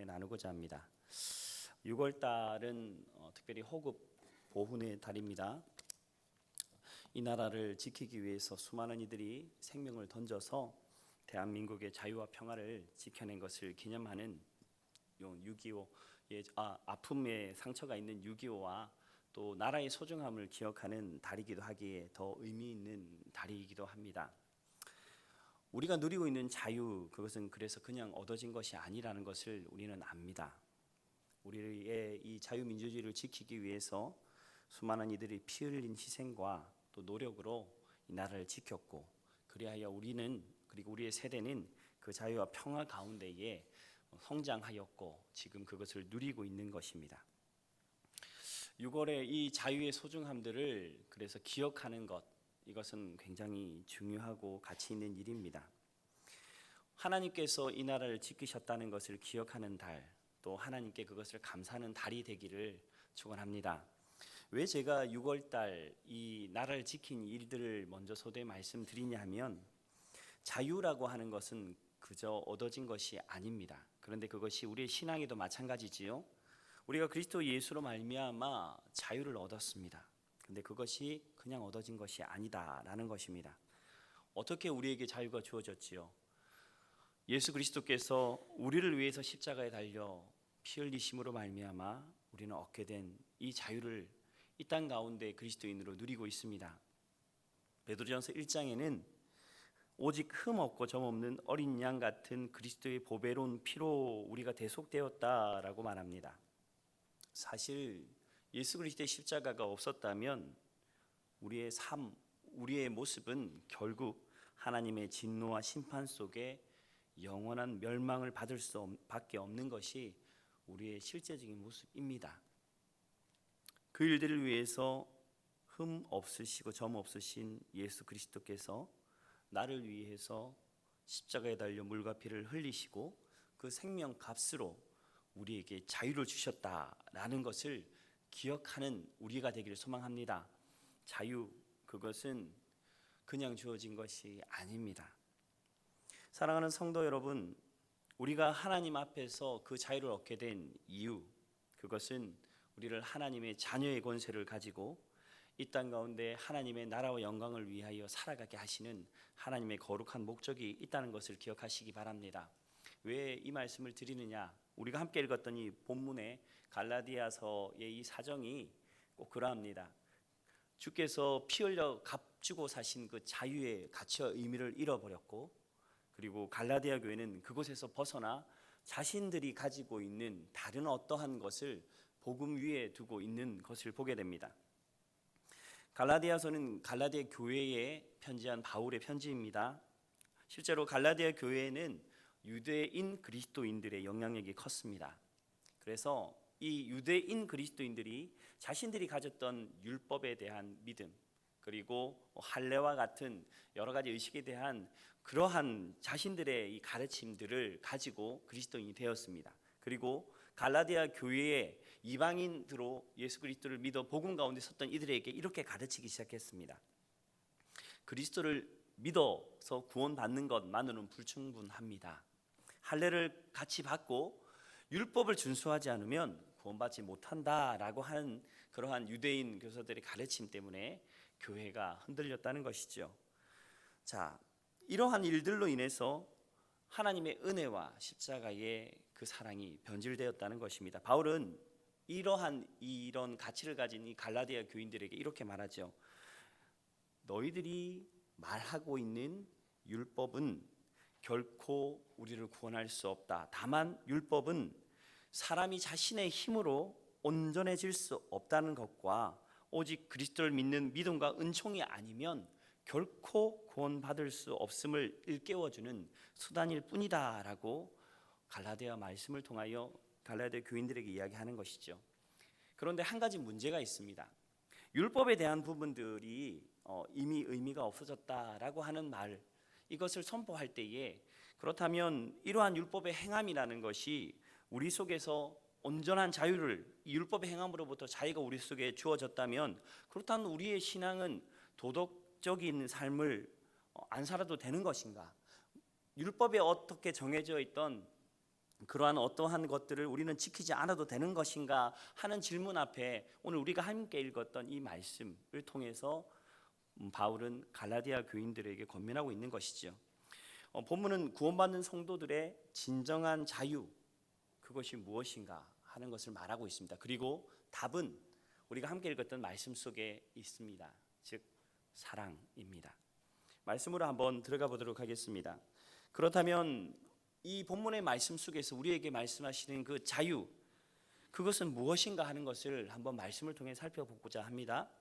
나누고자 합니다. 6월 달은 특별히 호국 보훈의 달입니다. 이 나라를 지키기 위해서 수많은 이들이 생명을 던져서 대한민국의 자유와 평화를 지켜낸 것을 기념하는 6.25의 아픔의 상처가 있는 6.25와 또 나라의 소중함을 기억하는 달이기도 하기에 더 의미 있는 달이기도 합니다. 우리가 누리고 있는 자유, 그것은 그래서 그냥 얻어진 것이 아니라는 것을 우리는 압니다. 우리의 이 자유민주주의를 지키기 위해서 수많은 이들이 피 흘린 희생과 또 노력으로 이 나라를 지켰고, 그리하여 우리는, 그리고 우리의 세대는 그 자유와 평화 가운데에 성장하였고 지금 그것을 누리고 있는 것입니다. 6월에 이 자유의 소중함들을 그래서 기억하는 것, 이것은 굉장히 중요하고 가치 있는 일입니다. 하나님께서 이 나라를 지키셨다는 것을 기억하는 달, 또 하나님께 그것을 감사하는 달이 되기를 축원합니다. 왜 제가 6월달 이 나라를 지킨 일들을 먼저 소대 말씀드리냐 하면, 자유라고 하는 것은 그저 얻어진 것이 아닙니다. 그런데 그것이 우리의 신앙에도 마찬가지지요. 우리가 그리스도 예수로 말미암아 자유를 얻었습니다. 그런데 그것이 그냥 얻어진 것이 아니다라는 것입니다. 어떻게 우리에게 자유가 주어졌지요? 예수 그리스도께서 우리를 위해서 십자가에 달려 피 흘리심으로 말미암아 우리는 얻게 된 이 자유를 이 땅 가운데 그리스도인으로 누리고 있습니다. 베드로전서 1장에는 오직 흠 없고 점 없는 어린 양 같은 그리스도의 보배로운 피로 우리가 대속되었다라고 말합니다. 사실 예수 그리스도의 십자가가 없었다면 우리의 삶, 우리의 모습은 결국 하나님의 진노와 심판 속에 영원한 멸망을 받을 수밖에 없는 것이 우리의 실제적인 모습입니다. 그 일들을 위해서 흠 없으시고 점 없으신 예수 그리스도께서 나를 위해서 십자가에 달려 물과 피를 흘리시고 그 생명 값으로 우리에게 자유를 주셨다라는 것을 기억하는 우리가 되기를 소망합니다. 자유, 그것은 그냥 주어진 것이 아닙니다. 사랑하는 성도 여러분, 우리가 하나님 앞에서 그 자유를 얻게 된 이유, 그것은 우리를 하나님의 자녀의 권세를 가지고 이 땅 가운데 하나님의 나라와 영광을 위하여 살아가게 하시는 하나님의 거룩한 목적이 있다는 것을 기억하시기 바랍니다. 왜 이 말씀을 드리느냐? 우리가 함께 읽었던 이 본문의 갈라디아서의 이 사정이 꼭 그러합니다. 주께서 피 흘려 값주고 사신 그 자유의 가치와 의미를 잃어버렸고, 그리고 갈라디아 교회는 그곳에서 벗어나 자신들이 가지고 있는 다른 어떠한 것을 복음 위에 두고 있는 것을 보게 됩니다. 갈라디아서는 갈라디아 교회에 편지한 바울의 편지입니다. 실제로 갈라디아 교회에는 유대인 그리스도인들의 영향력이 컸습니다. 그래서 이 유대인 그리스도인들이 자신들이 가졌던 율법에 대한 믿음, 그리고 할례와 같은 여러 가지 의식에 대한 그러한 자신들의 이 가르침들을 가지고 그리스도인이 되었습니다. 그리고 갈라디아 교회에 이방인으로 예수 그리스도를 믿어 복음 가운데 섰던 이들에게 이렇게 가르치기 시작했습니다. 그리스도를 믿어서 구원받는 것만으로는 불충분합니다. 할례를 같이 받고 율법을 준수하지 않으면 구원받지 못한다라고 하는 그러한 유대인 교사들의 가르침 때문에 교회가 흔들렸다는 것이죠. 자, 이러한 일들로 인해서 하나님의 은혜와 십자가의 그 사랑이 변질되었다는 것입니다. 바울은 이런 가치를 가진 이 갈라디아 교인들에게 이렇게 말하죠. 너희들이 말하고 있는 율법은 결코 우리를 구원할 수 없다. 다만 율법은 사람이 자신의 힘으로 온전해질 수 없다는 것과 오직 그리스도를 믿는 믿음과 은총이 아니면 결코 구원받을 수 없음을 일깨워주는 수단일 뿐이다 라고 갈라디아 말씀을 통하여 갈라디아 교인들에게 이야기하는 것이죠. 그런데 한 가지 문제가 있습니다. 율법에 대한 부분들이 이미 의미가 없어졌다라고 하는 말, 이것을 선포할 때에 그렇다면 이러한 율법의 행함이라는 것이 우리 속에서 온전한 자유를, 이 율법의 행함으로부터 자유가 우리 속에 주어졌다면 그렇다면 우리의 신앙은 도덕적인 삶을 안 살아도 되는 것인가? 율법에 어떻게 정해져 있던 그러한 어떠한 것들을 우리는 지키지 않아도 되는 것인가 하는 질문 앞에 오늘 우리가 함께 읽었던 이 말씀을 통해서 바울은 갈라디아 교인들에게 권면하고 있는 것이죠. 본문은 구원받는 성도들의 진정한 자유, 그것이 무엇인가 하는 것을 말하고 있습니다. 그리고 답은 우리가 함께 읽었던 말씀 속에 있습니다. 즉 사랑입니다. 말씀으로 한번 들어가 보도록 하겠습니다. 그렇다면 이 본문의 말씀 속에서 우리에게 말씀하시는 그 자유, 그것은 무엇인가 하는 것을 한번 말씀을 통해 살펴보고자 합니다.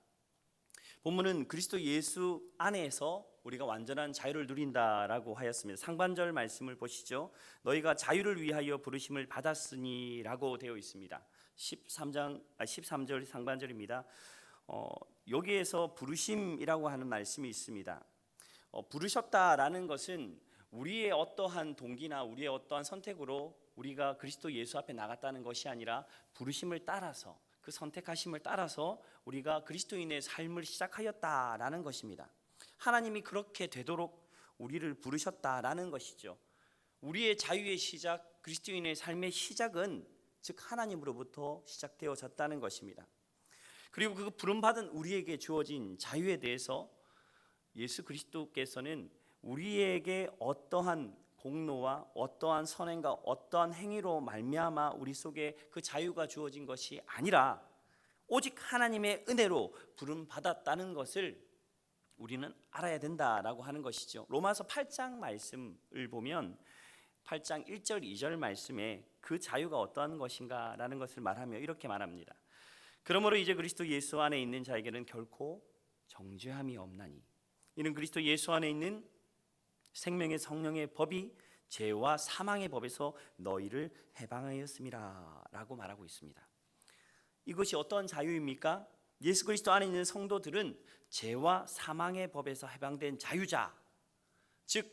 본문은 그리스도 예수 안에서 우리가 완전한 자유를 누린다라고 하였습니다. 상반절 말씀을 보시죠. 너희가 자유를 위하여 부르심을 받았으니라고 되어 있습니다. 13절 상반절입니다. 여기에서 부르심이라고 하는 말씀이 있습니다. 부르셨다라는 것은 우리의 어떠한 동기나 우리의 어떠한 선택으로 우리가 그리스도 예수 앞에 나갔다는 것이 아니라 부르심을 따라서, 그 선택하심을 따라서 우리가 그리스도인의 삶을 시작하였다라는 것입니다. 하나님이 그렇게 되도록 우리를 부르셨다라는 것이죠. 우리의 자유의 시작, 그리스도인의 삶의 시작은 즉 하나님으로부터 시작되어졌다는 것입니다. 그리고 그 부름받은 우리에게 주어진 자유에 대해서 예수 그리스도께서는 우리에게 어떠한 공로와 어떠한 선행과 어떠한 행위로 말미암아 우리 속에 그 자유가 주어진 것이 아니라 오직 하나님의 은혜로 부름받았다는 것을 우리는 알아야 된다라고 하는 것이죠. 로마서 8장 말씀을 보면 8장 1절 2절 말씀에 그 자유가 어떠한 것인가라는 것을 말하며 이렇게 말합니다. 그러므로 이제 그리스도 예수 안에 있는 자에게는 결코 정죄함이 없나니 이는 그리스도 예수 안에 있는 생명의 성령의 법이 죄와 사망의 법에서 너희를 해방하였음이라 라고 말하고 있습니다. 이것이 어떤 자유입니까? 예수 그리스도 안에 있는 성도들은 죄와 사망의 법에서 해방된 자유자, 즉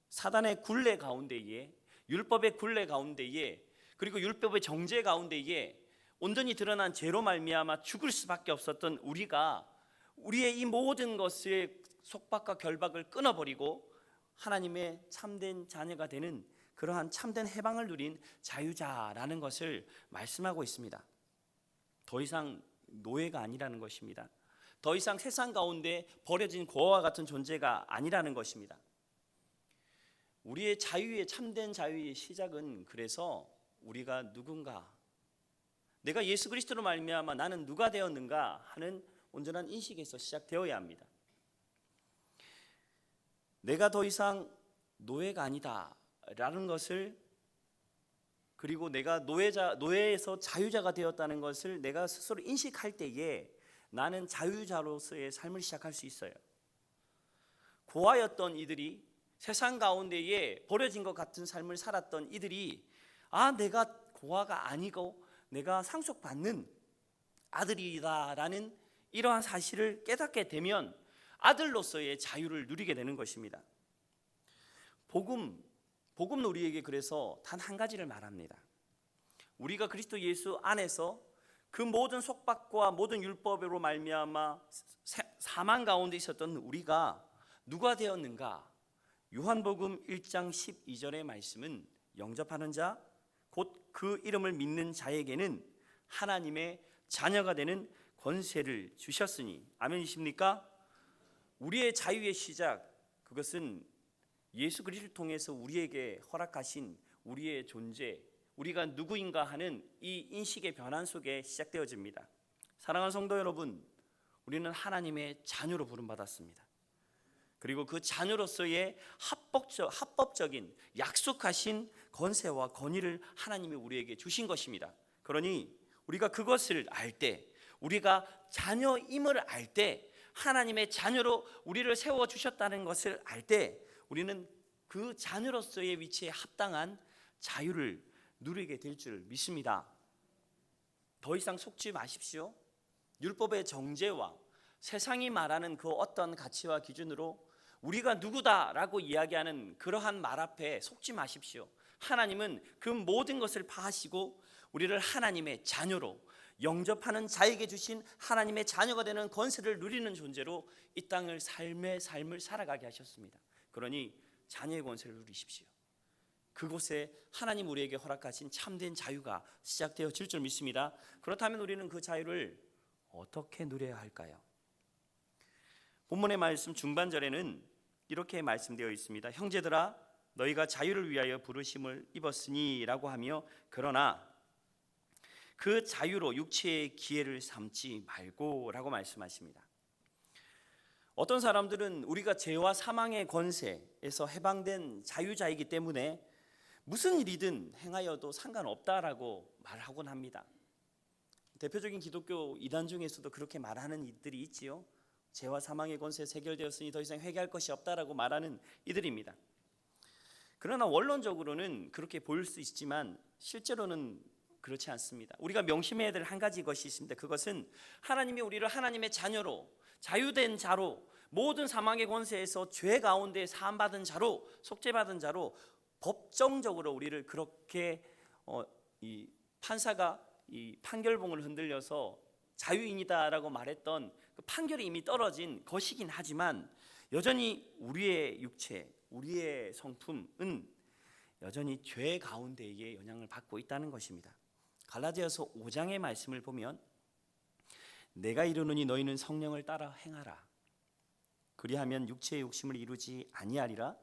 사단의 굴레 가운데에, 율법의 굴레 가운데에, 그리고 율법의 정죄 가운데에 온전히 드러난 죄로 말미암아 죽을 수밖에 없었던 우리가 우리의 이 모든 것의 속박과 결박을 끊어버리고 하나님의 참된 자녀가 되는 그러한 참된 해방을 누린 자유자라는 것을 말씀하고 있습니다. 더 이상 노예가 아니라는 것입니다. 더 이상 세상 가운데 버려진 고아와 같은 존재가 아니라는 것입니다. 우리의 자유의 참된 자유의 시작은 그래서 우리가 누군가, 내가 예수 그리스도로 말미암아 나는 누가 되었는가 하는 온전한 인식에서 시작되어야 합니다. 내가 더 이상 노예가 아니다라는 것을, 그리고 내가 노예에서 자유자가 되었다는 것을 내가 스스로 인식할 때에 나는 자유자로서의 삶을 시작할 수 있어요. 고아였던 이들이, 세상 가운데에 버려진 것 같은 삶을 살았던 이들이 내가 고아가 아니고 내가 상속받는 아들이다라는 이러한 사실을 깨닫게 되면 아들로서의 자유를 누리게 되는 것입니다. 복음은 우리에게 그래서 단 한 가지를 말합니다. 우리가 그리스도 예수 안에서 그 모든 속박과 모든 율법으로 말미암아 사망 가운데 있었던 우리가 누가 되었는가? 요한복음 1장 12절의 말씀은 영접하는 자, 곧 그 이름을 믿는 자에게는 하나님의 자녀가 되는 권세를 주셨으니. 아멘이십니까? 우리의 자유의 시작, 그것은 예수 그리스도를 통해서 우리에게 허락하신 우리의 존재, 우리가 누구인가 하는 이 인식의 변환 속에 시작되어집니다. 사랑하는 성도 여러분, 우리는 하나님의 자녀로 부름받았습니다. 그리고 그 자녀로서의 합법적인 약속하신 권세와 권위를 하나님이 우리에게 주신 것입니다. 그러니 우리가 그것을 알 때, 우리가 자녀임을 알 때, 하나님의 자녀로 우리를 세워주셨다는 것을 알 때 우리는 그 자녀로서의 위치에 합당한 자유를 누리게 될 줄 믿습니다. 더 이상 속지 마십시오. 율법의 정죄와 세상이 말하는 그 어떤 가치와 기준으로 우리가 누구다라고 이야기하는 그러한 말 앞에 속지 마십시오. 하나님은 그 모든 것을 파하시고 우리를 하나님의 자녀로, 영접하는 자에게 주신 하나님의 자녀가 되는 권세를 누리는 존재로 이 땅을 삶을 살아가게 하셨습니다. 그러니 자녀의 권세를 누리십시오. 그곳에 하나님 우리에게 허락하신 참된 자유가 시작되어질 줄 믿습니다. 그렇다면 우리는 그 자유를 어떻게 누려야 할까요? 본문의 말씀 중반절에는 이렇게 말씀되어 있습니다. 형제들아 너희가 자유를 위하여 부르심을 입었으니 라고 하며 그러나 그 자유로 육체의 기회를 삼지 말고 라고 말씀하십니다. 어떤 사람들은 우리가 죄와 사망의 권세에서 해방된 자유자이기 때문에 무슨 일이든 행하여도 상관없다라고 말하곤 합니다. 대표적인 기독교 이단 중에서도 그렇게 말하는 이들이 있지요. 죄와 사망의 권세에서 해결되었으니 더 이상 회개할 것이 없다라고 말하는 이들입니다. 그러나 원론적으로는 그렇게 보일 수 있지만 실제로는 그렇지 않습니다. 우리가 명심해야 될 한 가지 것이 있습니다. 그것은 하나님이 우리를 하나님의 자녀로, 자유된 자로, 모든 사망의 권세에서 죄 가운데 사함받은 자로, 속죄받은 자로 법정적으로 우리를 그렇게 이 판사가 이 판결봉을 흔들려서 자유인이다라고 말했던 그 판결이 이미 떨어진 것이긴 하지만 여전히 우리의 육체, 우리의 성품은 여전히 죄 가운데에 영향을 받고 있다는 것입니다. 갈라디아서 5장의 말씀을 보면 내가 이르노니 너희는 성령을 따라 행하라. 그리하면 육체의 욕심을 이루지 아니하리라.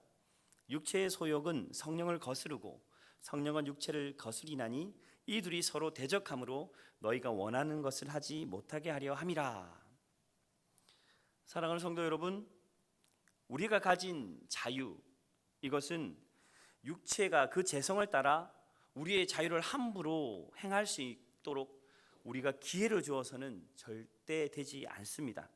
육체의 소욕은 성령을 거스르고 성령은 육체를 거스리나니 이 둘이 서로 대적함으로 너희가 원하는 것을 하지 못하게 하려 함이라. 사랑하는 성도 여러분, 우리가 가진 자유, 이것은 육체가 그 재성을 따라 우리의 자유를 함부로 행할 수 있도록 우리가 기회를 주어서는 절대 되지 않습니다.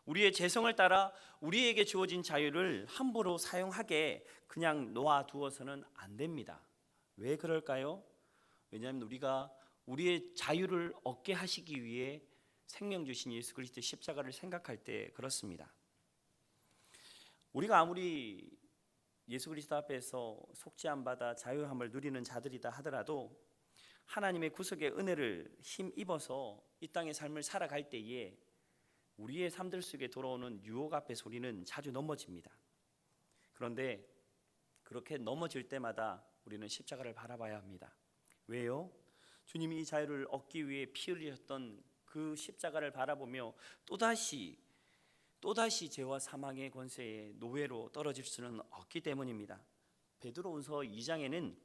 우리의 재성을 따라 우리에게 주어진 자유를 함부로 사용하게 그냥 놓아두어서는 안 됩니다. 왜 그럴까요? 왜냐하면 우리가 우리의 자유를 얻게 하시기 위해 생명 주신 예수 그리스도의 십자가를 생각할 때 그렇습니다. 우리가 아무리 예수 그리스도 앞에서 속죄함 받아 자유함을 누리는 자들이다 하더라도 하나님의 구속의 은혜를 힘입어서 이 땅의 삶을 살아갈 때에 우리의 삶들 속에 돌아오는 유혹 앞에서 우리는 자주 넘어집니다. 그런데 그렇게 넘어질 때마다 우리는 십자가를 바라봐야 합니다. 왜요? 주님이 이 자유를 얻기 위해 피 흘리셨던 그 십자가를 바라보며 또다시 죄와 사망의 권세의 노예로 떨어질 수는 없기 때문입니다. 베드로후서 2장에는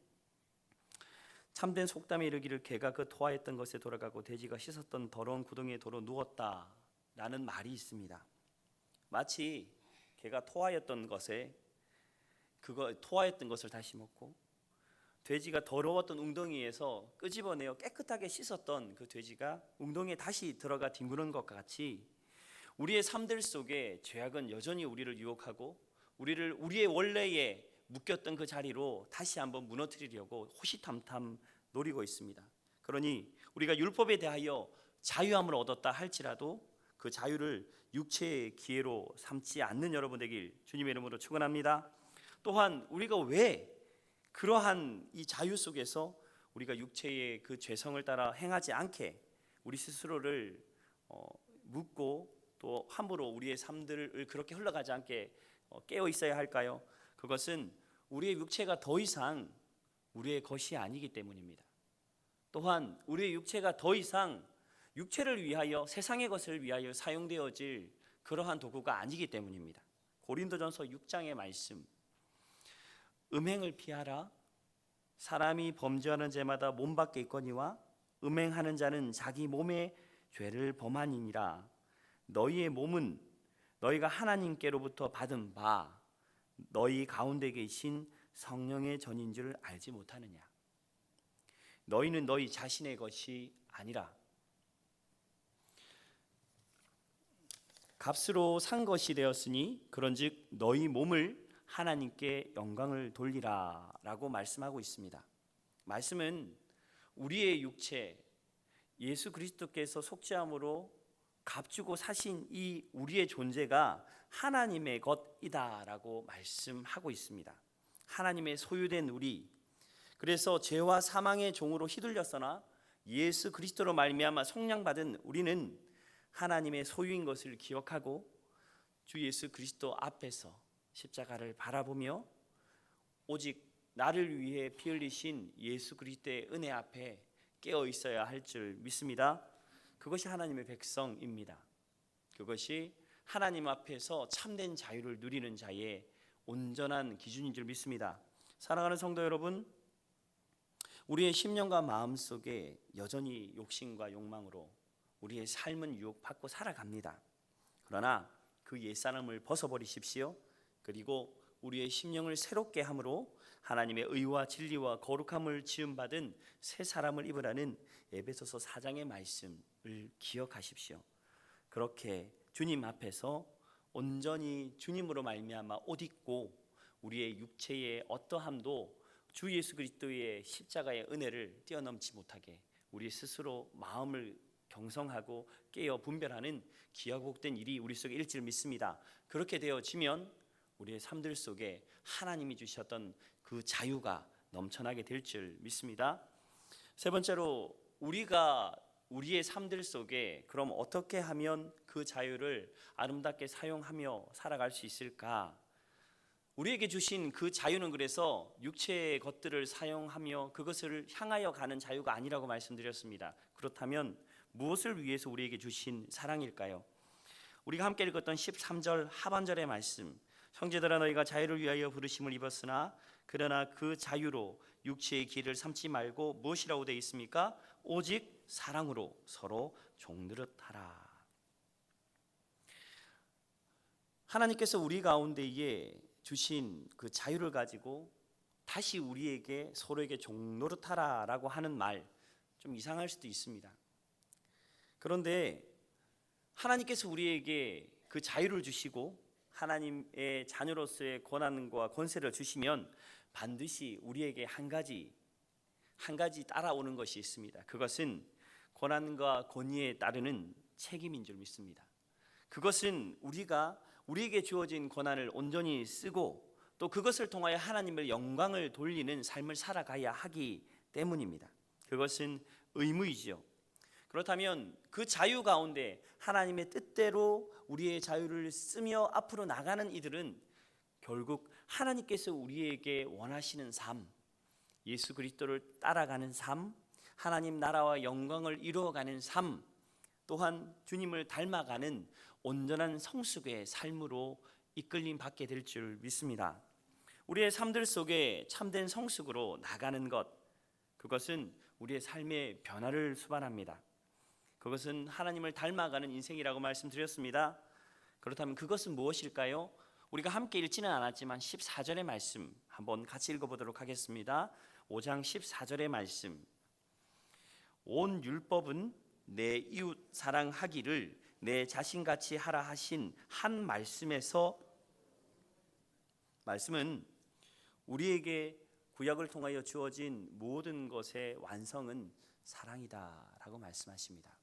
참된 속담에 이르기를 개가 그 토하였던 것에 돌아가고 돼지가 씻었던 더러운 구덩이에 도로 누웠다 라는 말이 있습니다. 마치 개가 토하였던 것을 다시 먹고 돼지가 더러웠던 웅덩이에서 끄집어내어 깨끗하게 씻었던 그 돼지가 웅덩이에 다시 들어가 뒹구는 것과 같이 우리의 삶들 속에 죄악은 여전히 우리를 유혹하고 우리를 우리의 원래에 묶였던 그 자리로 다시 한번 무너뜨리려고 호시탐탐 노리고 있습니다. 그러니 우리가 율법에 대하여 자유함을 얻었다 할지라도 그 자유를 육체의 기회로 삼지 않는 여러분 되길 주님의 이름으로 축원합니다. 또한 우리가 왜 그러한 이 자유 속에서 우리가 육체의 그 죄성을 따라 행하지 않게 우리 스스로를 묻고 또 함부로 우리의 삶들을 그렇게 흘러가지 않게 깨어 있어야 할까요? 그것은 우리의 육체가 더 이상 우리의 것이 아니기 때문입니다. 또한 우리의 육체가 더 이상 육체를 위하여 세상의 것을 위하여 사용되어질 그러한 도구가 아니기 때문입니다. 고린도전서 6장의 말씀, 음행을 피하라. 사람이 범죄하는 죄마다 몸 밖에 있거니와 음행하는 자는 자기 몸의 죄를 범하니니라. 너희의 몸은 너희가 하나님께로부터 받은 바 너희 가운데 계신 성령의 전인 줄 알지 못하느냐. 너희는 너희 자신의 것이 아니라 값으로 산 것이 되었으니 그런즉 너희 몸을 하나님께 영광을 돌리라 라고 말씀하고 있습니다. 말씀은 우리의 육체, 예수 그리스도께서 속죄함으로 값주고 사신 이 우리의 존재가 하나님의 것이다라고 말씀하고 있습니다. 하나님의 소유된 우리, 그래서 죄와 사망의 종으로 휘둘렸으나 예수 그리스도로 말미암아 속량받은 우리는 하나님의 소유인 것을 기억하고 주 예수 그리스도 앞에서 십자가를 바라보며 오직 나를 위해 피 흘리신 예수 그리스도의 은혜 앞에 깨어 있어야 할 줄 믿습니다. 그것이 하나님의 백성입니다. 그것이 하나님 앞에서 참된 자유를 누리는 자의 온전한 기준인 줄 믿습니다. 사랑하는 성도 여러분, 우리의 심령과 마음 속에 여전히 욕심과 욕망으로 우리의 삶은 유혹받고 살아갑니다. 그러나 그 옛사람을 벗어버리십시오. 그리고 우리의 심령을 새롭게 함으로 하나님의 의와 진리와 거룩함을 지음받은 새 사람을 입으라는 에베소서 4장의 말씀을 기억하십시오. 그렇게 주님 앞에서 온전히 주님으로 말미암아 옷 입고 우리의 육체의 어떠함도 주 예수 그리스도의 십자가의 은혜를 뛰어넘지 못하게 우리 스스로 마음을 경성하고 깨어 분별하는 귀하고 복된 일이 우리 속에 일지 줄 믿습니다. 그렇게 되어지면 우리의 삶들 속에 하나님이 주셨던 그 자유가 넘쳐나게 될 줄 믿습니다. 세 번째로 우리가 우리의 삶들 속에 그럼 어떻게 하면 그 자유를 아름답게 사용하며 살아갈 수 있을까? 우리에게 주신 그 자유는 그래서 육체의 것들을 사용하며 그것을 향하여 가는 자유가 아니라고 말씀드렸습니다. 그렇다면 무엇을 위해서 우리에게 주신 사랑일까요? 우리가 함께 읽었던 13절 하반절의 말씀, 형제들아 너희가 자유를 위하여 부르심을 입었으나 그러나 그 자유로 육체의 길을 삼지 말고 무엇이라고 되어 있습니까? 오직 사랑으로 서로 종노릇하라. 하나님께서 우리 가운데에 주신 그 자유를 가지고 다시 우리에게 서로에게 종노릇하라라고 하는 말 좀 이상할 수도 있습니다. 그런데 하나님께서 우리에게 그 자유를 주시고 하나님의 자녀로서의 권한과 권세를 주시면 반드시 우리에게 한 가지 따라오는 것이 있습니다. 그것은 권한과 권위에 따르는 책임인 줄 믿습니다. 그것은 우리에게 주어진 권한을 온전히 쓰고 또 그것을 통하여 하나님의 영광을 돌리는 삶을 살아가야 하기 때문입니다. 그것은 의무이지요. 그렇다면 그 자유 가운데 하나님의 뜻대로 우리의 자유를 쓰며 앞으로 나가는 이들은 결국 하나님께서 우리에게 원하시는 삶, 예수 그리스도를 따라가는 삶, 하나님 나라와 영광을 이루어가는 삶, 또한 주님을 닮아가는 온전한 성숙의 삶으로 이끌림 받게 될 줄 믿습니다. 우리의 삶들 속에 참된 성숙으로 나가는 것, 그것은 우리의 삶의 변화를 수반합니다. 그것은 하나님을 닮아가는 인생이라고 말씀드렸습니다. 그렇다면 그것은 무엇일까요? 우리가 함께 읽지는 않았지만 14절의 말씀 한번 같이 읽어보도록 하겠습니다. 5장 14절의 말씀, 온 율법은 내 이웃 사랑하기를 내 자신같이 하라 하신 한 말씀에서, 말씀은 우리에게 구약을 통하여 주어진 모든 것의 완성은 사랑이다라고 말씀하십니다.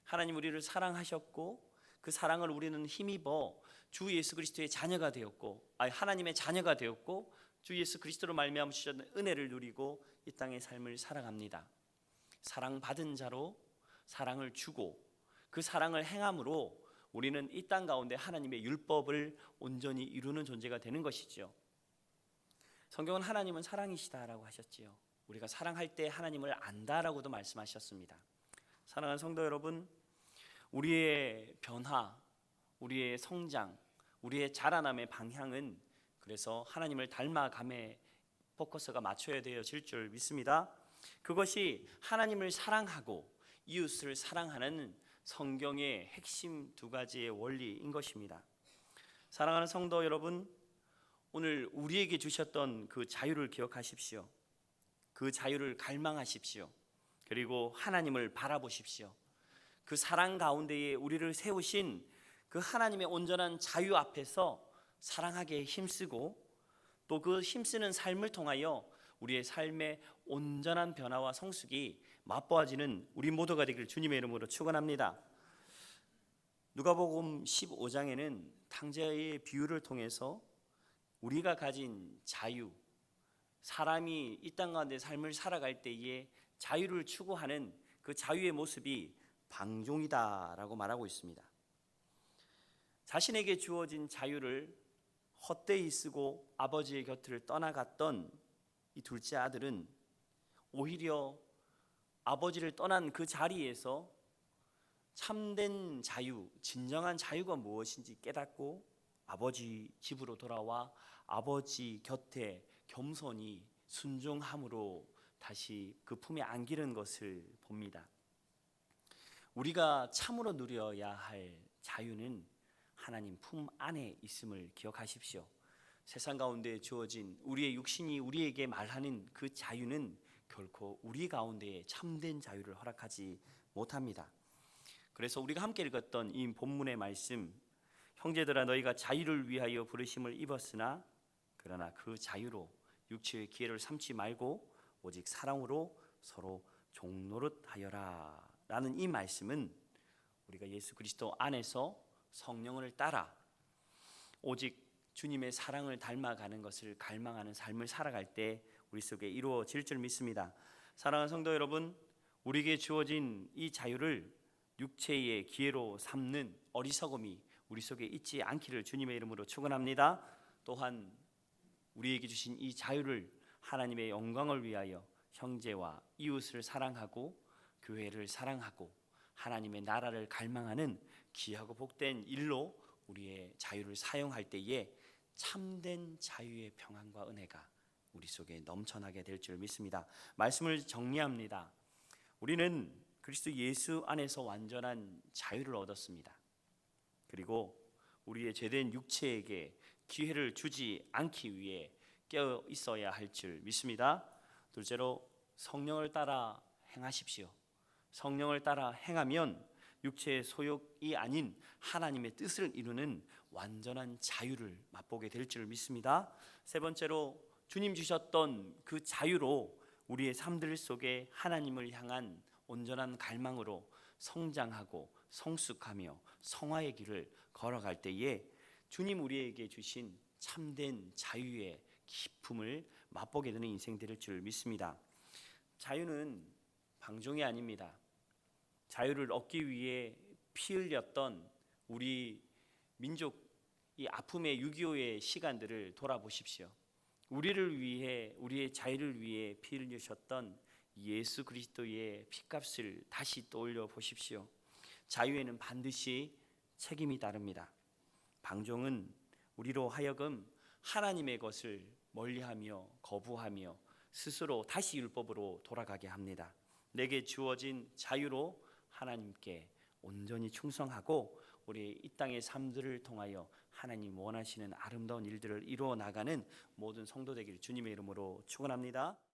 하나님 우리를 사랑하셨고 그 사랑을 우리는 힘입어 주 예수 그리스도의 자녀가 되었고, 하나님의 자녀가 되었고 주 예수 그리스도로 말미암아 주셨는 은혜를 누리고 이 땅의 삶을 살아갑니다. 사랑받은 자로 사랑을 주고 그 사랑을 행함으로 우리는 이 땅 가운데 하나님의 율법을 온전히 이루는 존재가 되는 것이죠. 성경은 하나님은 사랑이시다라고 하셨지요. 우리가 사랑할 때 하나님을 안다라고도 말씀하셨습니다. 사랑하는 성도 여러분, 우리의 변화, 우리의 성장, 우리의 자라남의 방향은 그래서 하나님을 닮아감에 포커스가 맞춰야 되어질 줄 믿습니다. 그것이 하나님을 사랑하고 이웃을 사랑하는 성경의 핵심 두 가지의 원리인 것입니다. 사랑하는 성도 여러분, 오늘 우리에게 주셨던 그 자유를 기억하십시오. 그 자유를 갈망하십시오. 그리고 하나님을 바라보십시오. 그 사랑 가운데에 우리를 세우신 그 하나님의 온전한 자유 앞에서 사랑하게 힘쓰고 또 그 힘쓰는 삶을 통하여 우리의 삶의 온전한 변화와 성숙이 맛보아지는 우리 모두가 되길 주님의 이름으로 축원합니다. 누가복음 15장에는 탕자의 비유를 통해서 우리가 가진 자유, 사람이 이 땅 가운데 삶을 살아갈 때에 자유를 추구하는 그 자유의 모습이 방종이다라고 말하고 있습니다. 자신에게 주어진 자유를 헛되이 쓰고 아버지의 곁을 떠나갔던 이 둘째 아들은 오히려 아버지를 떠난 그 자리에서 참된 자유, 진정한 자유가 무엇인지 깨닫고 아버지 집으로 돌아와 아버지 곁에 겸손히 순종함으로 다시 그 품에 안기는 것을 봅니다. 우리가 참으로 누려야 할 자유는 하나님 품 안에 있음을 기억하십시오. 세상 가운데 주어진 우리의 육신이 우리에게 말하는 그 자유는 결코 우리 가운데에 참된 자유를 허락하지 못합니다. 그래서 우리가 함께 읽었던 이 본문의 말씀, 형제들아 너희가 자유를 위하여 부르심을 입었으나 그러나 그 자유로 육체의 기회를 삼지 말고 오직 사랑으로 서로 종노릇하여라 라는 이 말씀은 우리가 예수 그리스도 안에서 성령을 따라 오직 주님의 사랑을 닮아가는 것을 갈망하는 삶을 살아갈 때 우리 속에 이루어질 줄 믿습니다. 사랑하는 성도 여러분, 우리에게 주어진 이 자유를 육체의 기회로 삼는 어리석음이 우리 속에 있지 않기를 주님의 이름으로 축원합니다. 또한 우리에게 주신 이 자유를 하나님의 영광을 위하여 형제와 이웃을 사랑하고 교회를 사랑하고 하나님의 나라를 갈망하는 귀하고 복된 일로 우리의 자유를 사용할 때에 참된 자유의 평안과 은혜가 우리 속에 넘쳐나게 될 줄 믿습니다. 말씀을 정리합니다. 우리는 그리스도 예수 안에서 완전한 자유를 얻었습니다. 그리고 우리의 죄된 육체에게 기회를 주지 않기 위해 깨어 있어야 할 줄 믿습니다. 둘째로 성령을 따라 행하십시오. 성령을 따라 행하면 육체의 소욕이 아닌 하나님의 뜻을 이루는 완전한 자유를 맛보게 될 줄 믿습니다. 세 번째로 주님 주셨던 그 자유로 우리의 삶들 속에 하나님을 향한 온전한 갈망으로 성장하고 성숙하며 성화의 길을 걸어갈 때에 주님 우리에게 주신 참된 자유의 기쁨을 맛보게 되는 인생 될 줄 믿습니다. 자유는 방종이 아닙니다. 자유를 얻기 위해 피 흘렸던 우리 민족이 아픔의 6.25의 시간들을 돌아보십시오. 우리를 위해, 우리의 자유를 위해 피 흘리셨던 예수 그리스도의 피값을 다시 떠올려 보십시오. 자유에는 반드시 책임이 따릅니다. 방종은 우리로 하여금 하나님의 것을 멀리하며 거부하며 스스로 다시 율법으로 돌아가게 합니다. 내게 주어진 자유로 하나님께 온전히 충성하고 우리 이 땅의 삶들을 통하여 하나님 원하시는 아름다운 일들을 이루어 나가는 모든 성도 되기를 주님의 이름으로 축원합니다.